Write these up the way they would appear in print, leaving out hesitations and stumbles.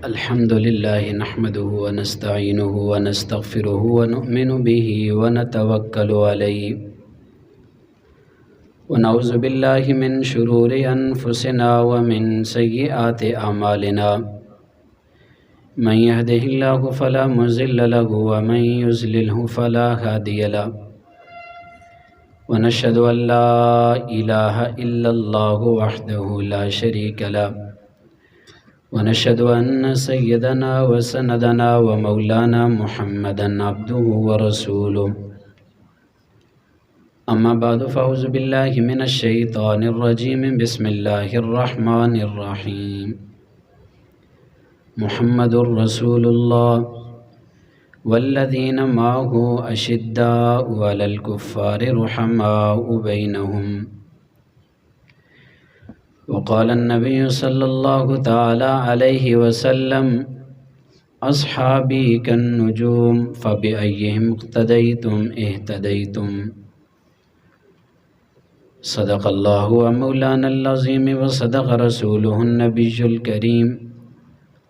الحمد لله نحمده ونستعينه ونستغفره ونؤمن به ونتوكل عليه ونعوذ بالله من شرور أنفسنا ومن سيئات أعمالنا من يهده الله فلا مضل له ومن يضلله فلا هادي له ونشهد أن لا إله إلا الله وحده لا شريك له ونشهد أن سيدنا وسندنا ومولانا محمدا عبده ورسوله أما بعد فأعوذ بالله من الشيطان الرجيم بسم الله الرحمن الرحيم محمد رسول الله والذين معه أشداء على الكفار رحماء بينهم وقال النبي صلى الله تعالى عليه وسلم أصحابي كالنجوم فبأيهم اقتديتم اهتديتم صدق الله ومولانا العظيم وصدق رسوله النبي الكريم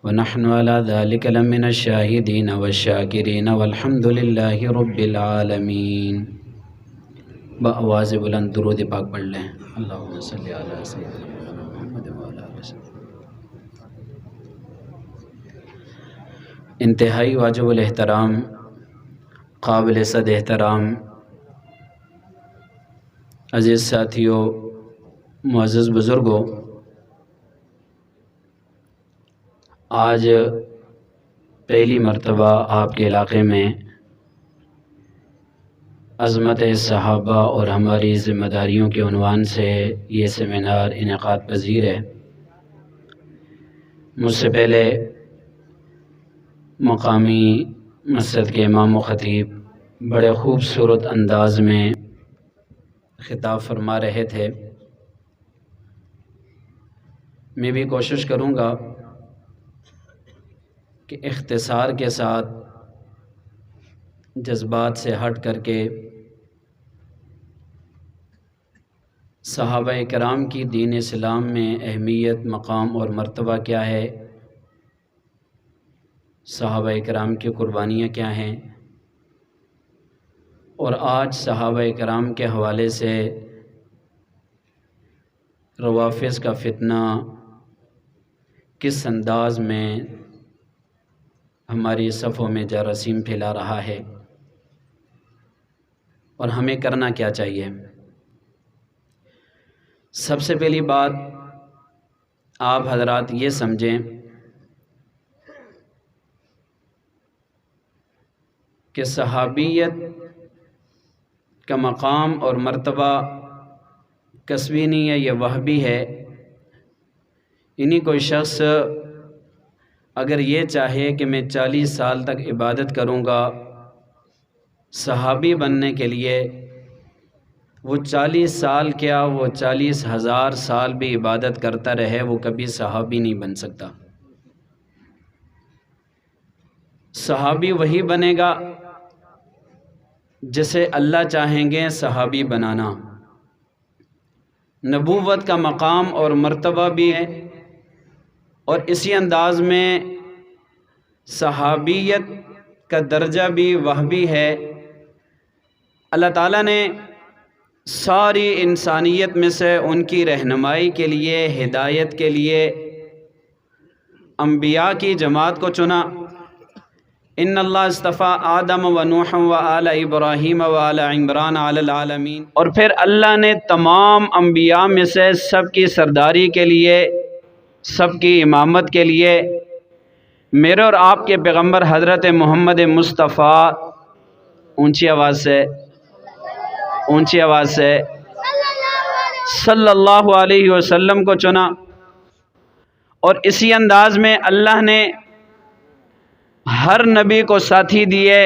ونحن على ذلك لمن الشاهدين والشاكرين والحمد لله رب العالمين. بآواز بلند درود پاک پڑھ لیں. اللہم صلی علی سیدنا محمد وعلی آلہ وسلم. انتہائی واجب الاحترام، قابل صد احترام عزیز ساتھیوں، معزز بزرگوں، آج پہلی مرتبہ آپ کے علاقے میں عظمت صحابہ اور ہماری ذمہ داریوں کے عنوان سے یہ سیمینار انعقاد پذیر ہے. مجھ سے پہلے مقامی مسجد کے امام و خطیب بڑے خوبصورت انداز میں خطاب فرما رہے تھے. میں بھی کوشش کروں گا کہ اختصار کے ساتھ جذبات سے ہٹ کر کے صحابہ کرام کی دین اسلام میں اہمیت، مقام اور مرتبہ کیا ہے، صحابہ کرام کی قربانیاں کیا ہیں، اور آج صحابہ کرام کے حوالے سے روافض کا فتنہ کس انداز میں ہماری صفوں میں جراثیم پھیلا رہا ہے اور ہمیں کرنا کیا چاہیے. سب سے پہلی بات آپ حضرات یہ سمجھیں کہ صحابیت کا مقام اور مرتبہ کسبی نہیں ہے، یہ وہبی ہے. یعنی کوئی شخص اگر یہ چاہے کہ میں 40 سال تک عبادت کروں گا، صحابی بننے کے لیے وہ 40 سال کیا، وہ 40,000 سال بھی عبادت کرتا رہے، وہ کبھی صحابی نہیں بن سکتا. صحابی وہی بنے گا جسے اللہ چاہیں گے صحابی بنانا. نبوت کا مقام اور مرتبہ بھی ہے اور اسی انداز میں صحابیت کا درجہ بھی وہبی ہے. اللہ تعالیٰ نے ساری انسانیت میں سے ان کی رہنمائی کے لیے، ہدایت کے لیے انبیاء کی جماعت کو چنا. ان اللہ اصطفیٰ آدم و نوح و آل ابراہیم و آل عمران علی العالمین. اور پھر اللہ نے تمام انبیاء میں سے سب کی سرداری کے لیے، سب کی امامت کے لیے میرے اور آپ کے پیغمبر حضرت محمد مصطفیٰ، اونچی آواز سے صلی اللہ علیہ وسلم کو چنا. اور اسی انداز میں اللہ نے ہر نبی کو ساتھی دیے.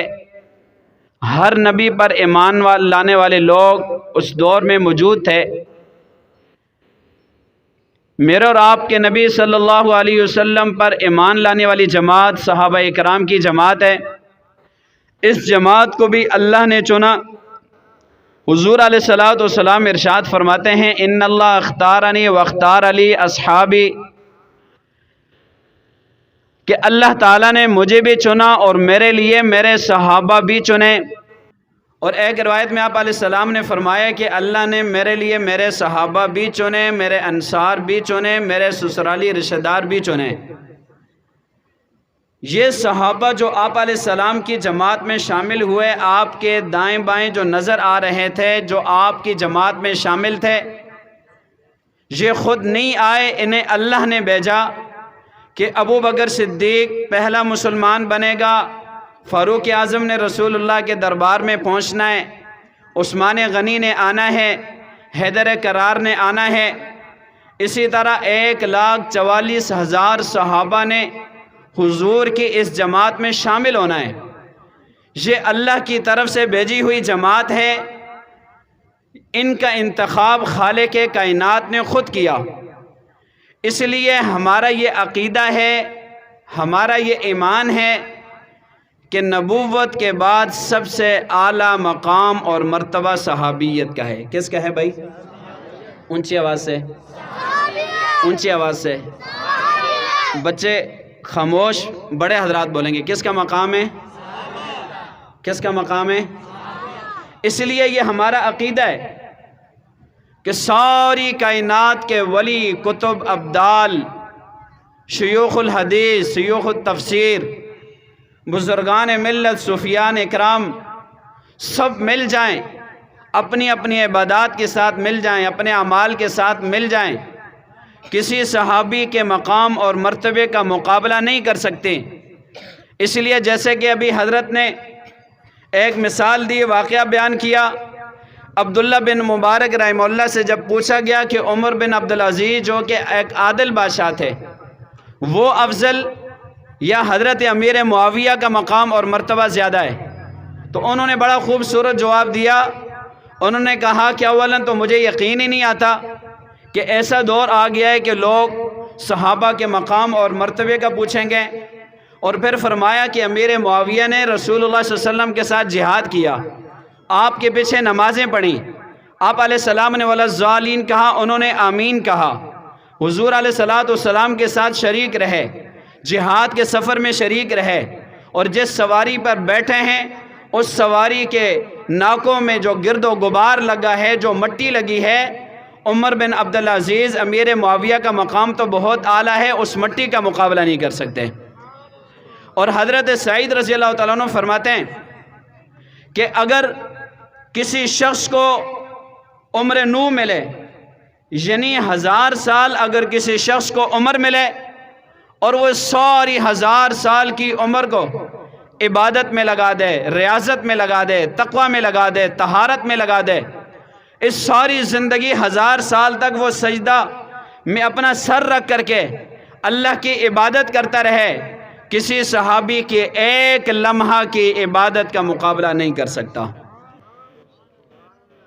ہر نبی پر ایمان لانے والے لوگ اس دور میں موجود تھے. میرے اور آپ کے نبی صلی اللہ علیہ وسلم پر ایمان لانے والی جماعت صحابہ کرام کی جماعت ہے. اس جماعت کو بھی اللہ نے چنا. حضور علیہ الصلوۃ والسلام ارشاد فرماتے ہیں ان اللہ اختارنی واختار علی اصحابی، کہ اللہ تعالیٰ نے مجھے بھی چنا اور میرے لیے میرے صحابہ بھی چنے۔ اور ایک روایت میں آپ علیہ السلام نے فرمایا کہ اللہ نے میرے لیے میرے صحابہ بھی چنے، میرے انصار بھی چنے، میرے سسرالی رشتہ دار بھی چنے۔ یہ صحابہ جو آپ علیہ السلام کی جماعت میں شامل ہوئے، آپ کے دائیں بائیں جو نظر آ رہے تھے، جو آپ کی جماعت میں شامل تھے، یہ خود نہیں آئے، انہیں اللہ نے بھیجا کہ ابو بکر صدیق پہلا مسلمان بنے گا، فاروق اعظم نے رسول اللہ کے دربار میں پہنچنا ہے، عثمان غنی نے آنا ہے، حیدر کرار نے آنا ہے، اسی طرح 1,44,000 صحابہ نے حضور کی اس جماعت میں شامل ہونا ہے۔ یہ اللہ کی طرف سے بھیجی ہوئی جماعت ہے، ان کا انتخاب خالق کائنات نے خود کیا۔ اس لیے ہمارا یہ عقیدہ ہے، ہمارا یہ ایمان ہے کہ نبوت کے بعد سب سے اعلیٰ مقام اور مرتبہ صحابیت کا ہے۔ کس کا ہے بھائی؟ اونچی آواز سے، اونچی آواز سے، بچے خاموش، بڑے حضرات بولیں گے کس کا مقام ہے؟ کس کا مقام ہے؟ اس لیے یہ ہمارا عقیدہ ہے کہ ساری کائنات کے ولی، کتب، ابدال، شیوخ الحدیث، شیوخ التفسیر، بزرگان ملت، صوفیان اکرام، سب مل جائیں، اپنی اپنی عبادات کے ساتھ مل جائیں، اپنے اعمال کے ساتھ مل جائیں، کسی صحابی کے مقام اور مرتبے کا مقابلہ نہیں کر سکتے۔ اس لیے جیسے کہ ابھی حضرت نے ایک مثال دی، واقعہ بیان کیا، عبداللہ بن مبارک رحمہ اللہ سے جب پوچھا گیا کہ عمر بن عبدالعزیز جو کہ ایک عادل بادشاہ تھے، وہ افضل یا حضرت امیر معاویہ کا مقام اور مرتبہ زیادہ ہے، تو انہوں نے بڑا خوبصورت جواب دیا۔ انہوں نے کہا کہ اولاً تو مجھے یقین ہی نہیں آتا کہ ایسا دور آ گیا ہے کہ لوگ صحابہ کے مقام اور مرتبے کا پوچھیں گے۔ اور پھر فرمایا کہ امیر معاویہ نے رسول اللہ صلی اللہ علیہ وسلم کے ساتھ جہاد کیا، آپ کے پیچھے نمازیں پڑھیں، آپ علیہ السلام نے والضالین کہا، انہوں نے آمین کہا، حضور علیہ السلام کے ساتھ شریک رہے، جہاد کے سفر میں شریک رہے، اور جس سواری پر بیٹھے ہیں اس سواری کے ناکوں میں جو گرد و غبار لگا ہے، جو مٹی لگی ہے، عمر بن عبدالعزیز امیر معاویہ کا مقام تو بہت اعلیٰ ہے، اس مٹی کا مقابلہ نہیں کر سکتے۔ اور حضرت سعید رضی اللہ تعالیٰ عنہ فرماتے ہیں کہ اگر کسی شخص کو عمر نو ملے، یعنی 1000 سال اگر کسی شخص کو عمر ملے اور وہ ساری 1000 سال کی عمر کو عبادت میں لگا دے، ریاضت میں لگا دے، تقوی میں لگا دے، طہارت میں لگا دے، اس ساری زندگی 1000 سال تک وہ سجدہ میں اپنا سر رکھ کر کے اللہ کی عبادت کرتا رہے، کسی صحابی کے ایک لمحہ کی عبادت کا مقابلہ نہیں کر سکتا۔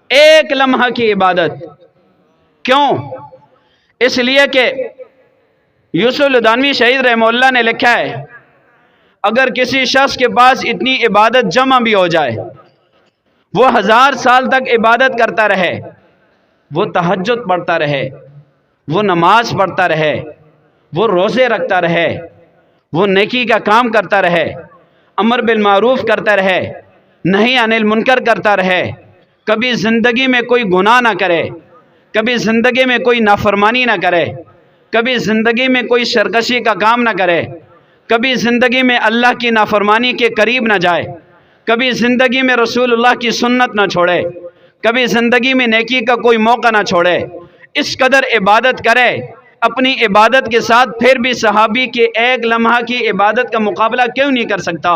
ایک لمحہ کی عبادت، کیوں؟ اس لیے کہ یوسف لدھانوی شہید رحمہ اللہ نے لکھا ہے، اگر کسی شخص کے پاس اتنی عبادت جمع بھی ہو جائے، وہ 1000 سال تک عبادت کرتا رہے، وہ تہجد پڑھتا رہے، وہ نماز پڑھتا رہے، وہ روزے رکھتا رہے، وہ نیکی کا کام کرتا رہے، امر بالمعروف کرتا رہے، نہی عن المنکر کرتا رہے، کبھی زندگی میں کوئی گناہ نہ کرے، کبھی زندگی میں کوئی نافرمانی نہ کرے، کبھی زندگی میں کوئی سرکشی کا کام نہ کرے، کبھی زندگی میں اللہ کی نافرمانی کے قریب نہ جائے، کبھی زندگی میں رسول اللہ کی سنت نہ چھوڑے، کبھی زندگی میں نیکی کا کوئی موقع نہ چھوڑے، اس قدر عبادت کرے، اپنی عبادت کے ساتھ پھر بھی صحابی کے ایک لمحہ کی عبادت کا مقابلہ کیوں نہیں کر سکتا؟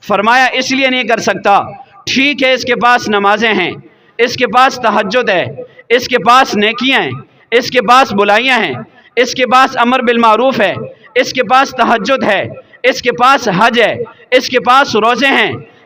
فرمایا اس لیے نہیں کر سکتا، ٹھیک ہے اس کے پاس نمازیں ہیں، اس کے پاس تہجد ہے، اس کے پاس نیکیاں ہیں، اس کے پاس بلائیاں ہیں، اس کے پاس امر بالمعروف ہے، اس کے پاس تہجد ہے، اس کے پاس حج ہے، اس کے پاس روزے ہیں،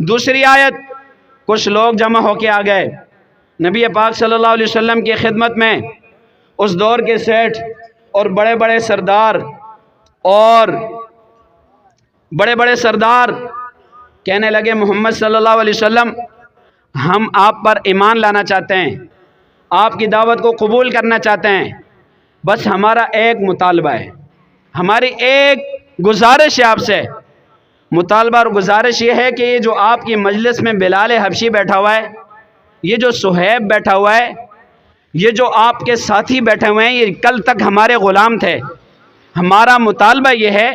دوسری آیت، کچھ لوگ جمع ہو کے آ گئے نبی پاک صلی اللہ علیہ وسلم کی خدمت میں، اس دور کے سیٹھ اور بڑے بڑے سردار کہنے لگے محمد صلی اللہ علیہ وسلم ہم آپ پر ایمان لانا چاہتے ہیں، آپ کی دعوت کو قبول کرنا چاہتے ہیں، بس ہمارا ایک مطالبہ ہے، ہماری ایک گزارش ہے آپ سے۔ مطالبہ اور گزارش یہ ہے کہ یہ جو آپ کی مجلس میں بلال حبشی بیٹھا ہوا ہے، یہ جو صہیب بیٹھا ہوا ہے، یہ جو آپ کے ساتھی بیٹھے ہوئے ہیں، یہ کل تک ہمارے غلام تھے۔ ہمارا مطالبہ یہ ہے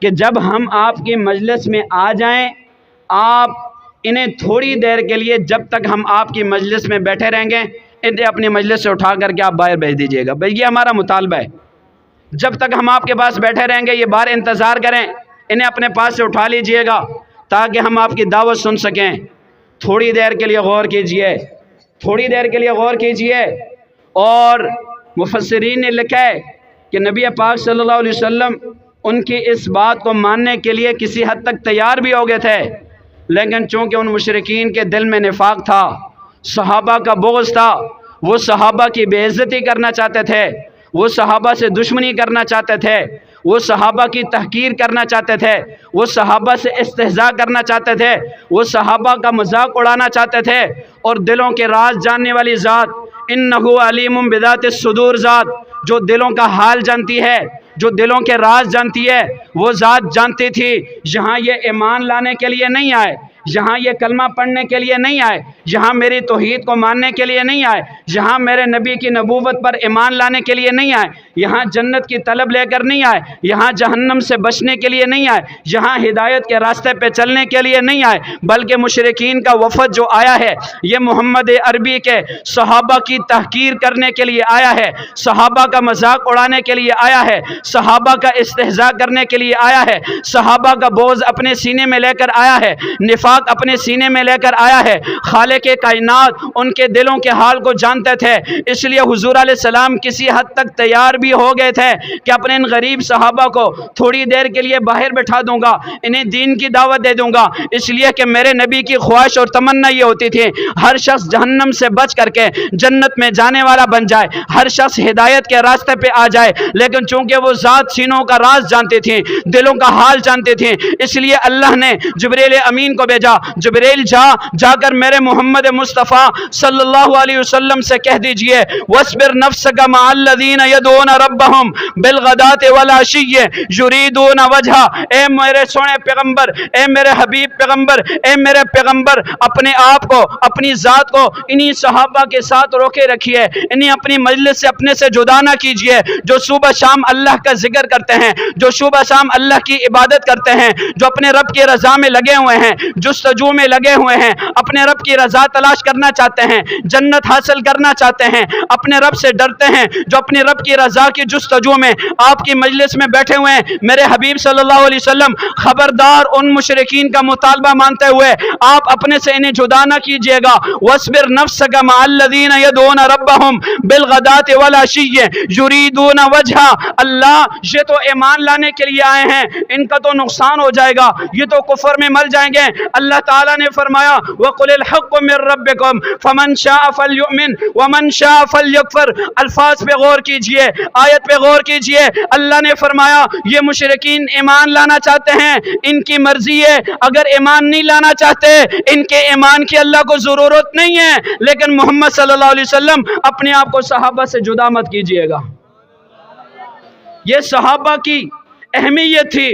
کہ جب ہم آپ کی مجلس میں آ جائیں، آپ انہیں تھوڑی دیر کے لیے، جب تک ہم آپ کی مجلس میں بیٹھے رہیں گے، انہیں اپنی مجلس سے اٹھا کر کے آپ باہر بھیج دیجیے گا۔ بھئی یہ ہمارا مطالبہ ہے، جب تک ہم آپ کے پاس بیٹھے رہیں گے یہ باہر انتظار کریں، انہیں اپنے پاس سے اٹھا لیجئے گا تاکہ ہم آپ کی دعوت سن سکیں۔ تھوڑی دیر کے لیے غور کیجئے، تھوڑی دیر کے لیے غور کیجئے۔ اور مفسرین نے لکھا ہے کہ نبی پاک صلی اللہ علیہ وسلم ان کی اس بات کو ماننے کے لیے کسی حد تک تیار بھی ہو گئے تھے، لیکن چونکہ ان مشرکین کے دل میں نفاق تھا، صحابہ کا بغض تھا، وہ صحابہ کی بے عزتی کرنا چاہتے تھے، وہ صحابہ سے دشمنی کرنا چاہتے تھے، وہ صحابہ کی تحقیر کرنا چاہتے تھے، وہ صحابہ سے استہزاء کرنا چاہتے تھے، وہ صحابہ کا مذاق اڑانا چاہتے تھے۔ اور دلوں کے راز جاننے والی ذات، انہ علیم بذات الصدور، ذات جو دلوں کا حال جانتی ہے، جو دلوں کے راز جانتی ہے، وہ ذات جانتی تھی یہاں یہ ایمان لانے کے لیے نہیں آئے، یہاں یہ کلمہ پڑھنے کے لیے نہیں آئے، یہاں میری توحید کو ماننے کے لیے نہیں آئے، یہاں میرے نبی کی نبوت پر ایمان لانے کے لیے نہیں آئے، یہاں جنت کی طلب لے کر نہیں آئے، یہاں جہنم سے بچنے کے لیے نہیں آئے، یہاں ہدایت کے راستے پہ چلنے کے لیے نہیں آئے، بلکہ مشرکین کا وفد جو آیا ہے یہ محمد عربی کے صحابہ کی تحقیر کرنے کے لیے آیا ہے، صحابہ کا مذاق اڑانے کے لیے آیا ہے، صحابہ کا استہزاء کرنے کے لیے آیا ہے، صحابہ کا بغض اپنے سینے میں لے کر آیا ہے، نفاق اپنے سینے میں لے کر آیا ہے۔ خالق کائنات ان کے دلوں کے حال کو جانتے تھے، اس لیے حضور علیہ السلام کسی حد تک تیار بھی ہو گئے تھے کہ اپنے ان غریب صحابہ کو تھوڑی دیر کے لیے باہر بٹھا دوں گا، انہیں دین کی دعوت دے دوں گا، اس لیے کہ میرے نبی کی خواہش اور تمنا یہ ہوتی تھی ہر شخص جہنم سے بچ کر کے جنت میں جانے والا بن جائے، ہر شخص ہدایت کے راستے پہ آ جائے۔ لیکن چونکہ وہ ذات سینوں کا راز جانتی تھی، دلوں کا حال جانتی تھی، اس لیے اللہ نے جبریل امین کو بھیجا، جبریل جا کر میرے محمد مصطفیٰ صلی اللہ علیہ وسلم سے کہہ دیجئے وَاصْبِرْ نَفْسَكَ مَعَ الَّذِينَ يَدْعُونَ رَبَّهُمْ بِالْغَدَاةِ وَالْعَشِيِّ يُرِيدُونَ وَجْهَهُ۔ اے میرے سونے پیغمبر، اے میرے حبیب پیغمبر، اے میرے پیغمبر، اپنے آپ کو، اپنی ذات کو انہی صحابہ کے ساتھ روکے رکھیے، انہیں اپنی مجلس سے اپنے سے جدا نہ کیجئے، جو صبح شام اللہ کا ذکر کرتے ہیں، جو صبح شام اللہ کی عبادت کرتے ہیں، جو اپنے رب کی رضا میں لگے ہوئے ہیں، جستجو میں لگے ہوئے ہیں، اپنے رب کی رضا تلاش کرنا چاہتے ہیں، جنت حاصل کرنا چاہتے ہیں، اپنے رب سے ڈرتے ہیں، جو اپنے رب کی رضا کی جستجو میں آپ کی مجلس میں بیٹھے ہوئے ہیں۔ میرے حبیب صلی اللہ علیہ وسلم خبردار ان مشرکین کا مطالبہ مانتے ہوئے آپ اپنے سے انہیں جدا نہ کیجئے گا۔ وَاصْبِرْ نَفْسَكَ مَعَ الَّذِينَ يَدْعُونَ رَبَّهُمْ بِالْغَدَاةِ وَالْعَشِيِّ يُرِيدُونَ وَجْهَهُ۔ اللہ یہ تو ایمان لانے کے لیے آئے ہیں، ان کا تو نقصان ہو جائے گا، یہ تو کفر میں مر جائیں گے۔ اللہ تعالیٰ نے فرمایا وَقُلِ الْحَقُّ مِن رَّبِّكُمْ فَمَن شَاءَ فَلْيُؤْمِنْ وَمَن شَاءَ فَلْيَكْفُرْ۔ الفاظ پہ غور کیجئے، آیت پہ غور کیجئے۔ اللہ نے فرمایا یہ مشرکین ایمان لانا چاہتے ہیں، ان کی مرضی ہے، اگر ایمان نہیں لانا چاہتے ان کے ایمان کی اللہ کو ضرورت نہیں ہے، لیکن محمد صلی اللہ علیہ وسلم اپنے آپ کو صحابہ سے جدا مت کیجئے گا۔ یہ صحابہ کی اہمیت تھی،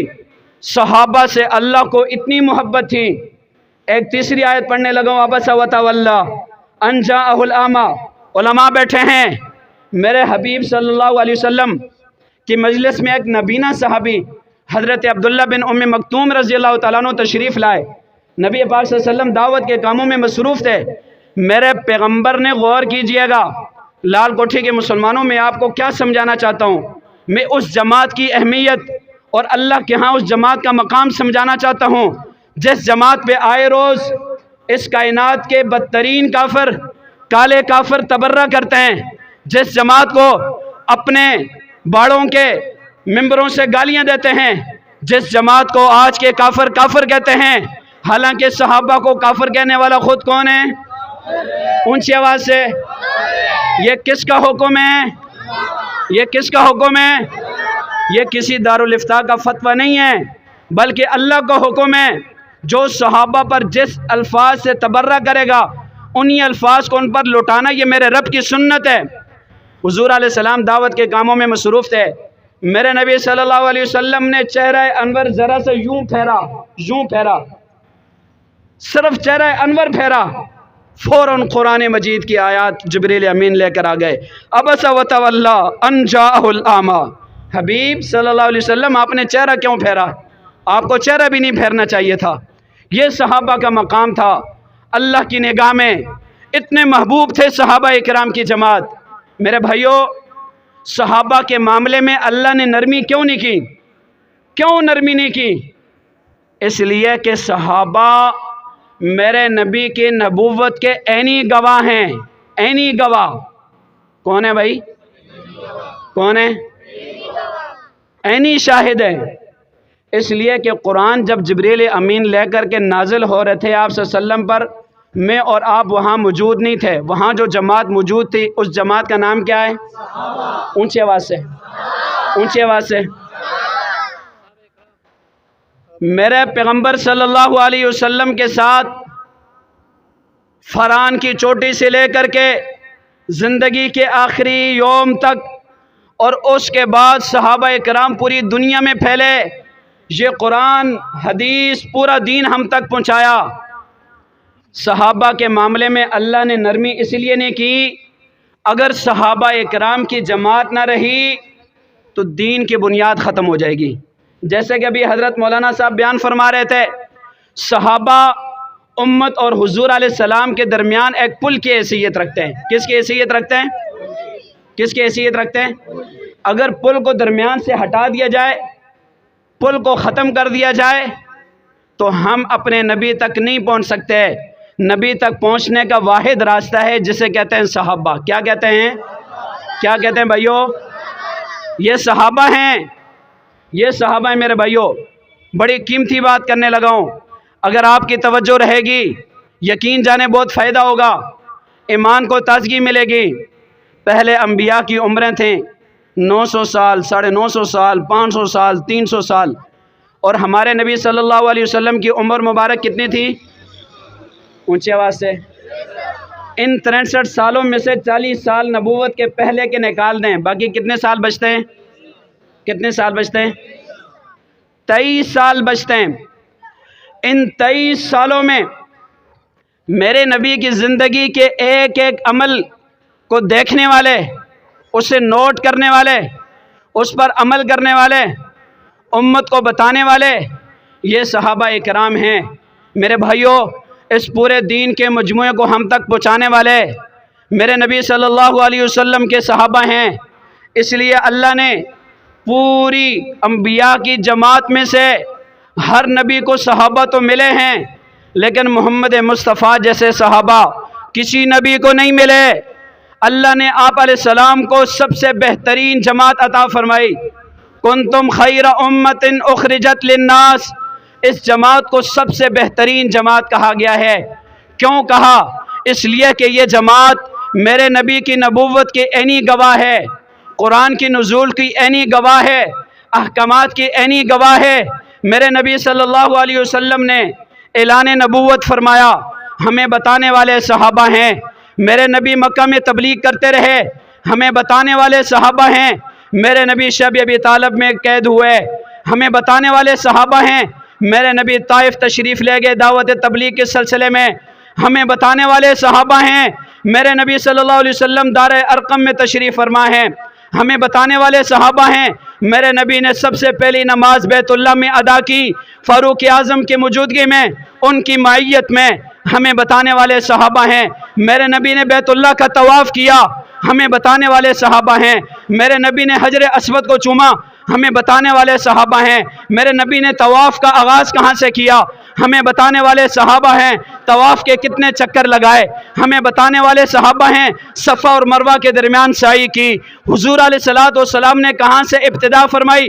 صحابہ سے اللہ کو اتنی محبت تھی۔ ایک تیسری آیت پڑھنے لگا وَعَبَسَ وَتَوَلَّىٰ أَن جَاءَهُ الْأَعْمَىٰ۔ علماء بیٹھے ہیں، میرے حبیب صلی اللہ علیہ وسلم کی مجلس میں ایک نبینہ صحابی حضرت عبداللہ بن ام مکتوم رضی اللہ تعالیٰ عنہ تشریف لائے۔ نبی پاک صلی اللہ علیہ وسلم دعوت کے کاموں میں مصروف تھے۔ میرے پیغمبر نے غور کیجئے گا، لال کوٹھی کے مسلمانوں میں آپ کو کیا سمجھانا چاہتا ہوں، میں اس جماعت کی اہمیت اور اللہ کے ہاں اس جماعت کا مقام سمجھانا چاہتا ہوں جس جماعت پہ آئے روز اس کائنات کے بدترین کافر، کالے کافر تبرہ کرتے ہیں، جس جماعت کو اپنے باڑوں کے ممبروں سے گالیاں دیتے ہیں، جس جماعت کو آج کے کافر کافر کہتے ہیں، حالانکہ صحابہ کو کافر کہنے والا خود کون ہے؟ اونچی آواز سے، یہ کس کا حکم ہے؟ یہ کس کا حکم ہے؟ یہ کسی دارالافتاء کا فتویٰ نہیں ہے، بلکہ اللہ کا حکم ہے۔ جو صحابہ پر جس الفاظ سے تبرہ کرے گا انہی الفاظ کو ان پر لٹانا، یہ میرے رب کی سنت ہے۔ حضور علیہ السلام دعوت کے کاموں میں مصروف تھے، میرے نبی صلی اللہ علیہ وسلم نے چہرہ انور ذرا سے یوں پھیرا، صرف چہرہ انور پھیرا، فوراً قرآن مجید کی آیات جبریل امین لے کر آ گئے۔ عبس وتولی ان جاءہ الاعمی، حبیب صلی اللہ علیہ وسلم آپ نے چہرہ کیوں پھیرا؟ آپ کو چہرہ بھی نہیں پھیرنا چاہیے تھا۔ یہ صحابہ کا مقام تھا اللہ کی نگاہ میں، اتنے محبوب تھے صحابہ اکرام کی جماعت۔ میرے بھائیو، صحابہ کے معاملے میں اللہ نے نرمی کیوں نہیں کی؟ کیوں نرمی نہیں کی؟ اس لیے کہ صحابہ میرے نبی کی نبوت کے عینی گواہ ہیں۔ عینی گواہ کون ہے بھائی؟ کون ہے؟ عینی شاہد ہے۔ اس لیے کہ قرآن جب جبریل امین لے کر کے نازل ہو رہے تھے آپ صلی اللہ علیہ وسلم پر، میں اور آپ وہاں موجود نہیں تھے، وہاں جو جماعت موجود تھی اس جماعت کا نام کیا ہے؟ اونچی آواز سے، اونچی آواز سے۔ میرے پیغمبر صلی اللہ علیہ وسلم کے ساتھ فران کی چوٹی سے لے کر کے زندگی کے آخری یوم تک اور اس کے بعد صحابہ کرام پوری دنیا میں پھیلے، یہ قرآن حدیث پورا دین ہم تک پہنچایا۔ صحابہ کے معاملے میں اللہ نے نرمی اس لیے نہیں کی، اگر صحابہ کرام کی جماعت نہ رہی تو دین کی بنیاد ختم ہو جائے گی۔ جیسے کہ ابھی حضرت مولانا صاحب بیان فرما رہے تھے، صحابہ امت اور حضور علیہ السلام کے درمیان ایک پل کی حیثیت رکھتے ہیں۔ کس کی حیثیت رکھتے ہیں؟ کس کی حیثیت رکھتے ہیں؟ اگر پل کو درمیان سے ہٹا دیا جائے، پل کو ختم کر دیا جائے تو ہم اپنے نبی تک نہیں پہنچ سکتے۔ نبی تک پہنچنے کا واحد راستہ ہے جسے کہتے ہیں صحابہ۔ کیا کہتے ہیں؟ کیا کہتے ہیں بھائیو؟ یہ صحابہ ہیں، یہ صحابہ ہیں میرے بھائیو۔ بڑی قیمتی بات کرنے لگا ہوں، اگر آپ کی توجہ رہے گی یقین جانے بہت فائدہ ہوگا، ایمان کو تازگی ملے گی۔ پہلے انبیاء کی عمریں تھیں 900 سال، 950 سال، 500 سال، 300 سال، اور ہمارے نبی صلی اللہ علیہ وسلم کی عمر مبارک کتنی تھی؟ اونچی آواز سے۔ ان 63 سالوں میں سے 40 سال نبوت کے پہلے کے نکال دیں، باقی کتنے سال بچتے ہیں؟ کتنے سال بچتے ہیں؟ 23 سال بچتے ہیں۔ ان 23 سالوں میں میرے نبی کی زندگی کے ایک ایک عمل کو دیکھنے والے، اسے نوٹ کرنے والے، اس پر عمل کرنے والے، امت کو بتانے والے، یہ صحابہ اکرام ہیں۔ میرے بھائیوں، اس پورے دین کے مجموعے کو ہم تک پہنچانے والے میرے نبی صلی اللہ علیہ وسلم کے صحابہ ہیں۔ اس لیے اللہ نے پوری انبیاء کی جماعت میں سے ہر نبی کو صحابہ تو ملے ہیں، لیکن محمد مصطفیٰ جیسے صحابہ کسی نبی کو نہیں ملے۔ اللہ نے آپ علیہ السلام کو سب سے بہترین جماعت عطا فرمائی۔ کنتم خیر امت اخرجت للناس، اس جماعت کو سب سے بہترین جماعت کہا گیا ہے۔ کیوں کہا؟ اس لیے کہ یہ جماعت میرے نبی کی نبوت کی عینی گواہ ہے، قرآن کی نزول کی عینی گواہ ہے، احکامات کی عینی گواہ ہے۔ میرے نبی صلی اللہ علیہ وسلم نے اعلان نبوت فرمایا، ہمیں بتانے والے صحابہ ہیں۔ میرے نبی مکہ میں تبلیغ کرتے رہے، ہمیں بتانے والے صحابہ ہیں۔ میرے نبی شب ابی طالب میں قید ہوئے، ہمیں بتانے والے صحابہ ہیں۔ میرے نبی طائف تشریف لے گئے دعوت تبلیغ کے سلسلے میں، ہمیں بتانے والے صحابہ ہیں۔ میرے نبی صلی اللہ علیہ وسلم دار ارقم میں تشریف فرما ہیں، ہمیں بتانے والے صحابہ ہیں۔ میرے نبی نے سب سے پہلی نماز بیت اللہ میں ادا کی، فاروق اعظم کی موجودگی میں، ان کی معیت میں، ہمیں بتانے والے صحابہ ہیں۔ میرے نبی نے بیت اللہ کا طواف کیا، ہمیں بتانے والے صحابہ ہیں۔ میرے نبی نے حجر اسود کو چوما، ہمیں بتانے والے صحابہ ہیں۔ میرے نبی نے طواف کا آغاز کہاں سے کیا، ہمیں بتانے والے صحابہ ہیں۔ طواف کے کتنے چکر لگائے، ہمیں بتانے والے صحابہ ہیں۔ صفا اور مروہ کے درمیان سعی کی، حضور علیہ الصلوۃ والسلام نے کہاں سے ابتدا فرمائی،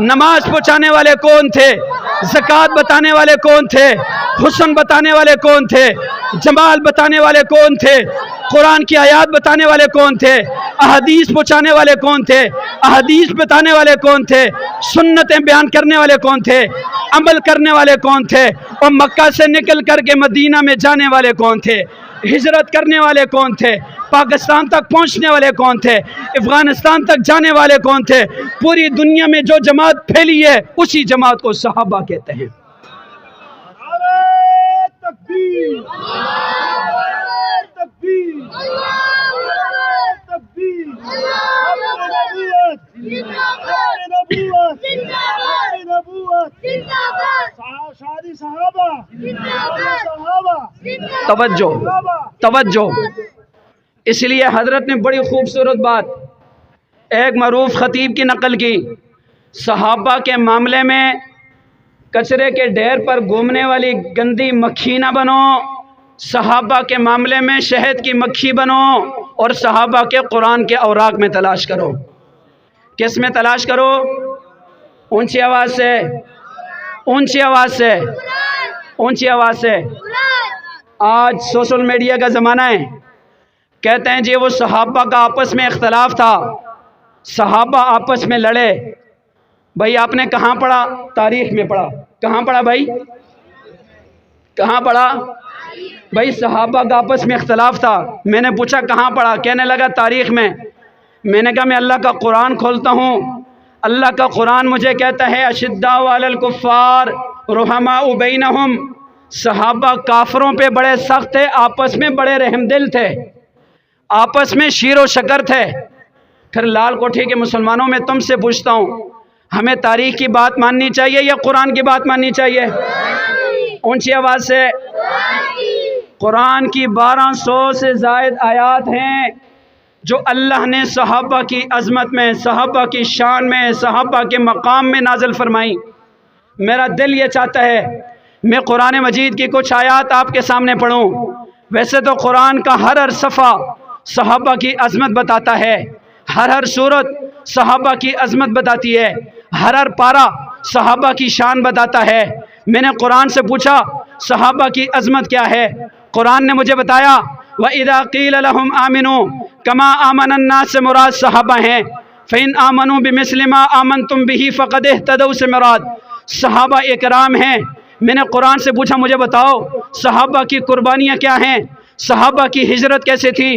نماز پہنچانے والے کون تھے؟ زکوٰۃ بتانے والے کون تھے؟ حسن بتانے والے کون تھے؟ جمال بتانے والے کون تھے؟ قرآن کی آیات بتانے والے کون تھے؟ احادیث پہنچانے والے کون تھے؟ احادیث بتانے والے کون تھے؟ سنتیں بیان کرنے والے کون تھے؟ عمل کرنے والے کون تھے؟ اور مکہ سے نکل کر کے مدینہ میں جانے والے کون تھے؟ ہجرت کرنے والے کون تھے؟ پاکستان تک پہنچنے والے کون تھے؟ افغانستان تک جانے والے کون تھے؟ پوری دنیا میں جو جماعت پھیلی ہے اسی جماعت کو صحابہ کہتے ہیں۔ توجہ توجہ، اس لیے حضرت نے بڑی خوبصورت بات ایک معروف خطیب کی نقل کی، صحابہ کے معاملے میں کچرے کے ڈھیر پر گھومنے والی گندی مکھی نہ بنو، صحابہ کے معاملے میں شہد کی مکھی بنو، اور صحابہ کے قرآن کے اوراق میں تلاش کرو۔ کس میں تلاش کرو؟ اونچی آواز سے، اونچی آواز سے، اونچی آواز سے۔ آج سوشل میڈیا کا زمانہ ہے، کہتے ہیں جی وہ صحابہ کا آپس میں اختلاف تھا، صحابہ آپس میں لڑے۔ بھائی آپ نے کہاں پڑھا؟ تاریخ میں پڑھا۔ کہاں پڑھا بھائی؟ کہاں پڑھا بھائی؟ صحابہ کا آپس میں اختلاف تھا۔ میں نے پوچھا کہاں پڑھا؟ کہنے لگا تاریخ میں۔ میں نے کہا میں اللہ کا قرآن کھولتا ہوں، اللہ کا قرآن مجھے کہتا ہے اشداء علی الکفار رحماء بینہم، صحابہ کافروں پہ بڑے سخت تھے، آپس میں بڑے رحم دل تھے، آپس میں شیر و شکر تھے۔ پھر لال کوٹھی کے مسلمانوں میں تم سے پوچھتا ہوں، ہمیں تاریخ کی بات ماننی چاہیے یا قرآن کی بات ماننی چاہیے؟ اونچی آواز سے۔ قرآن کی 1200 سے زائد آیات ہیں جو اللہ نے صحابہ کی عظمت میں، صحابہ کی شان میں، صحابہ کے مقام میں نازل فرمائی۔ میرا دل یہ چاہتا ہے میں قرآن مجید کی کچھ آیات آپ کے سامنے پڑھوں۔ ویسے تو قرآن کا ہر صفحہ صحابہ کی عظمت بتاتا ہے، ہر صورت صحابہ کی عظمت بتاتی ہے، ہر پارہ صحابہ کی شان بتاتا ہے۔ میں نے قرآن سے پوچھا صحابہ کی عظمت کیا ہے؟ قرآن نے مجھے بتایا وَإِذَا قِيلَ لَهُمْ آمِنُوا كَمَا آمَنَ النَّاسِ سے مراد صحابہ ہیں، فَإِنْ آمَنُوا بِمِثْلِ مَا آمَنْتُمْ بِهِ فَقَدْ اهْتَدَوْا سے مراد صحابہ اکرام ہیں۔ میں نے قرآن سے پوچھا مجھے بتاؤ صحابہ کی قربانیاں کیا ہیں؟ صحابہ کی ہجرت کیسے تھی؟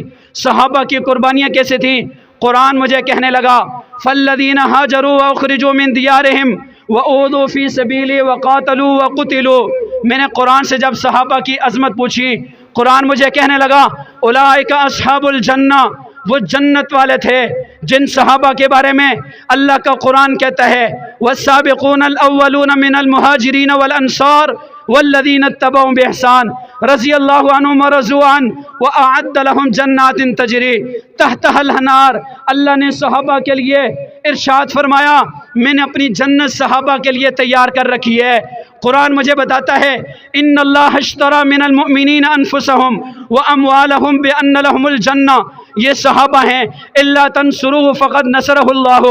صحابہ کی قربانیاں کیسے تھیں؟ قرآن مجھے کہنے لگا فَالَّذِينَ هَاجَرُوا وَأُخْرِجُوا مِن دِيَارِهِمْ وَأُوذُوا فِي سَبِيلِي وَقَاتَلُوا وَقُتِلُوا۔ میں نے قرآن سے جب صحابہ کی عظمت پوچھی، قرآن مجھے کہنے لگا اولئک اصحاب الجنہ، وہ جنت والے تھے جن صحابہ کے بارے میں اللہ کا قرآن کہتا ہے والسابقون الاولون من المہاجرین والانصار والذین اتبعوا بإحسان رضی اللہ عنہم ورضوا عنہ وأعد لهم جنات تجری تحتها الانہار۔ اللہ نے صحابہ کے لیے ارشاد فرمایا میں نے اپنی جنت صحابہ کے لیے تیار کر رکھی ہے۔ قرآن مجھے بتاتا ہے ان اللہ اشتری من المؤمنین انفسهم واموالهم بان لهم الجنہ، یہ صحابہ ہیں الا تنصروه فقد نصرہ اللہ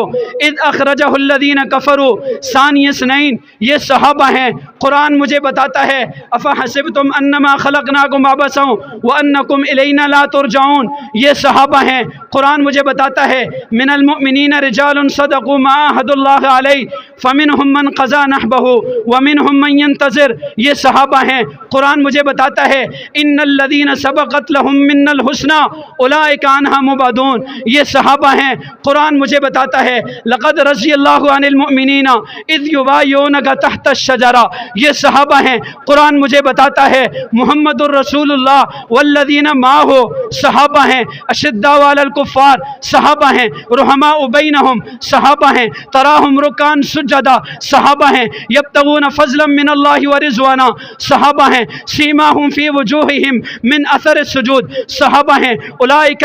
اذ اخرجہ الذین کفروا ثانی اثنین، یہ صحابہ ہیں۔ قرآن مجھے بتاتا ہے افحسبتم انما خلقناکم عبثا وانکم الینا لا ترجعون، یہ صحابہ ہیں۔ قرآن مجھے بتاتا ہے من المؤمنین رجال صدقوا ما عاہدوا اللہ علیہ فمنهم من قضى نحبه ومنهم من ينتظر، یہ صحابہ ہیں۔ قرآن مجھے بتاتا ہے ان الذین سبقت لهم منا الحسنى اولئک عنها مبعدون، یہ صحابہ ہیں۔ قرآن مجھے بتاتا ہے لقد رضی اللہ عن المؤمنین اذ یبایعونک تحت الشجرہ، یہ صحابہ ہیں۔ قرآن مجھے بتاتا ہے محمد الرسول اللہ والذین معہ، صحابہ ہیں۔ اشداء علی الکفار، صحابہ ہیں۔ رحماء بینہم، صحابہ ہیں۔ تراہم رکعا سجدا، صحابہ ہیں۔ یبتغون فضلا من اللہ ورضوانا، صحابہ ہیں۔ سیماہم فی وجوہہم من اثر السجود، صحابہ ہیں۔ اولئک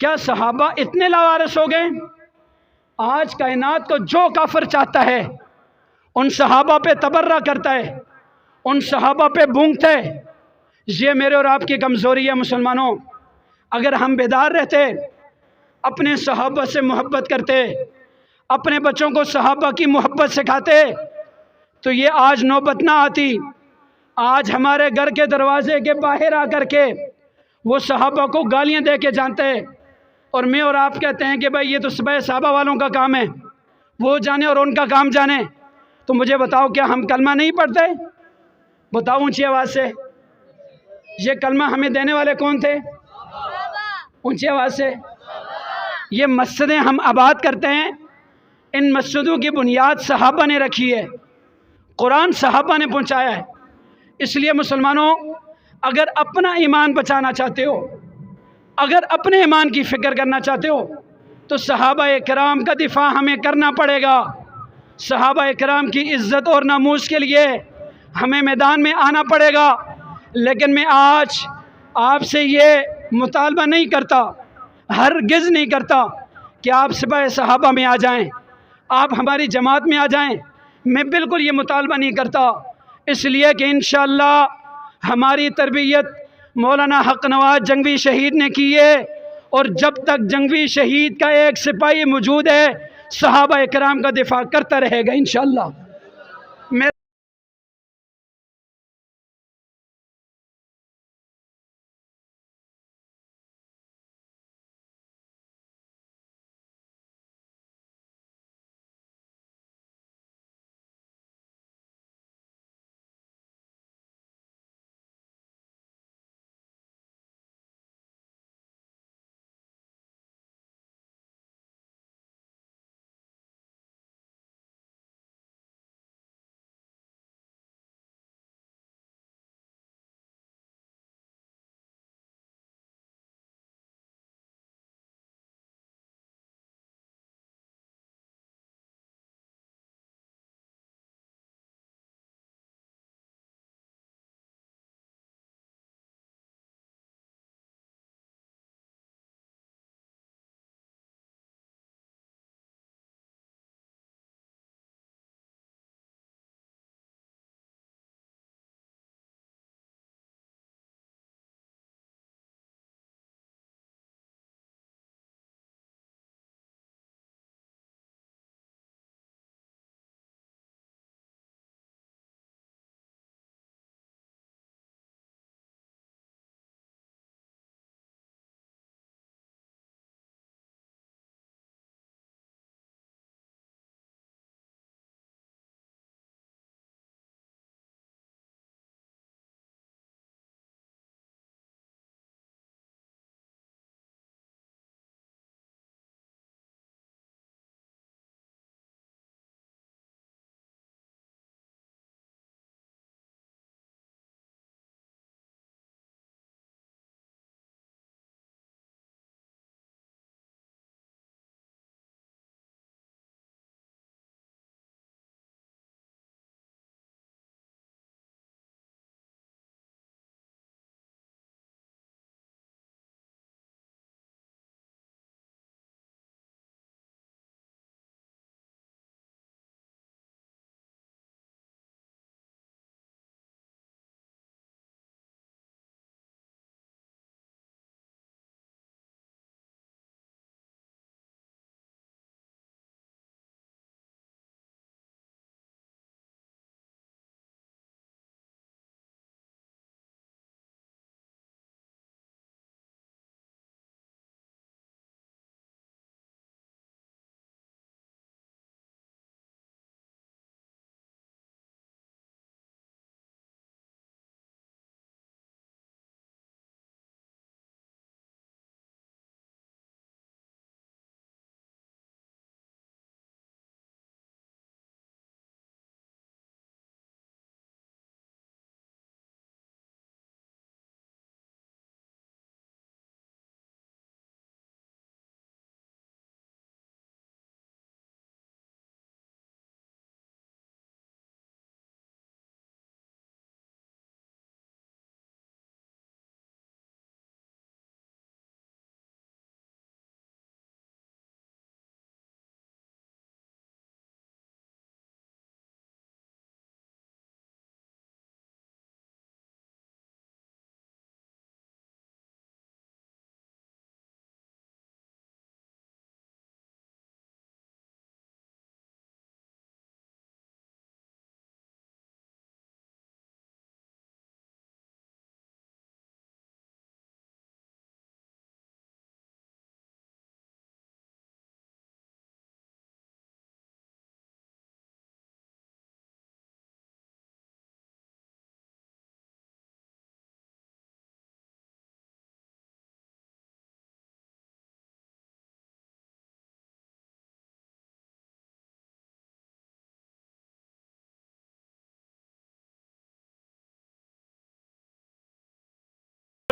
کیا صحابہ اتنے لاوارث ہو گئے؟ آج کائنات کو جو کافر چاہتا ہے ان صحابہ پہ تبرہ کرتا ہے، ان صحابہ پہ بونگتا ہے۔ یہ میرے اور آپ کی کمزوری ہے مسلمانوں۔ اگر ہم بیدار رہتے، اپنے صحابہ سے محبت کرتے، اپنے بچوں کو صحابہ کی محبت سکھاتے، تو یہ آج نوبت نہ آتی۔ آج ہمارے گھر کے دروازے کے باہر آ کر کے وہ صحابہ کو گالیاں دے کے جانتے، اور میں اور آپ کہتے ہیں کہ بھائی یہ تو صحابہ والوں کا کام ہے، وہ جانے اور ان کا کام جانے۔ تو مجھے بتاؤ، کیا ہم کلمہ نہیں پڑھتے؟ بتاؤ اونچی آواز سے، یہ کلمہ ہمیں دینے والے کون تھے؟ اونچی آواز سے۔ یہ مسجدیں ہم آباد کرتے ہیں، ان مسجدوں کی بنیاد صحابہ نے رکھی ہے، قرآن صحابہ نے پہنچایا ہے۔ اس لیے مسلمانوں، اگر اپنا ایمان بچانا چاہتے ہو، اگر اپنے ایمان کی فکر کرنا چاہتے ہو، تو صحابہ کرام کا دفاع ہمیں کرنا پڑے گا۔ صحابہ کرام کی عزت اور ناموس کے لیے ہمیں میدان میں آنا پڑے گا۔ لیکن میں آج آپ سے یہ مطالبہ نہیں کرتا، ہرگز نہیں کرتا کہ آپ سپاہ صحابہ میں آ جائیں، آپ ہماری جماعت میں آ جائیں۔ میں بالکل یہ مطالبہ نہیں کرتا، اس لیے کہ انشاءاللہ ہماری تربیت مولانا حق نواز جنگوی شہید نے کی ہے، اور جب تک جنگوی شہید کا ایک سپاہی موجود ہے، صحابہ کرام کا دفاع کرتا رہے گا انشاءاللہ۔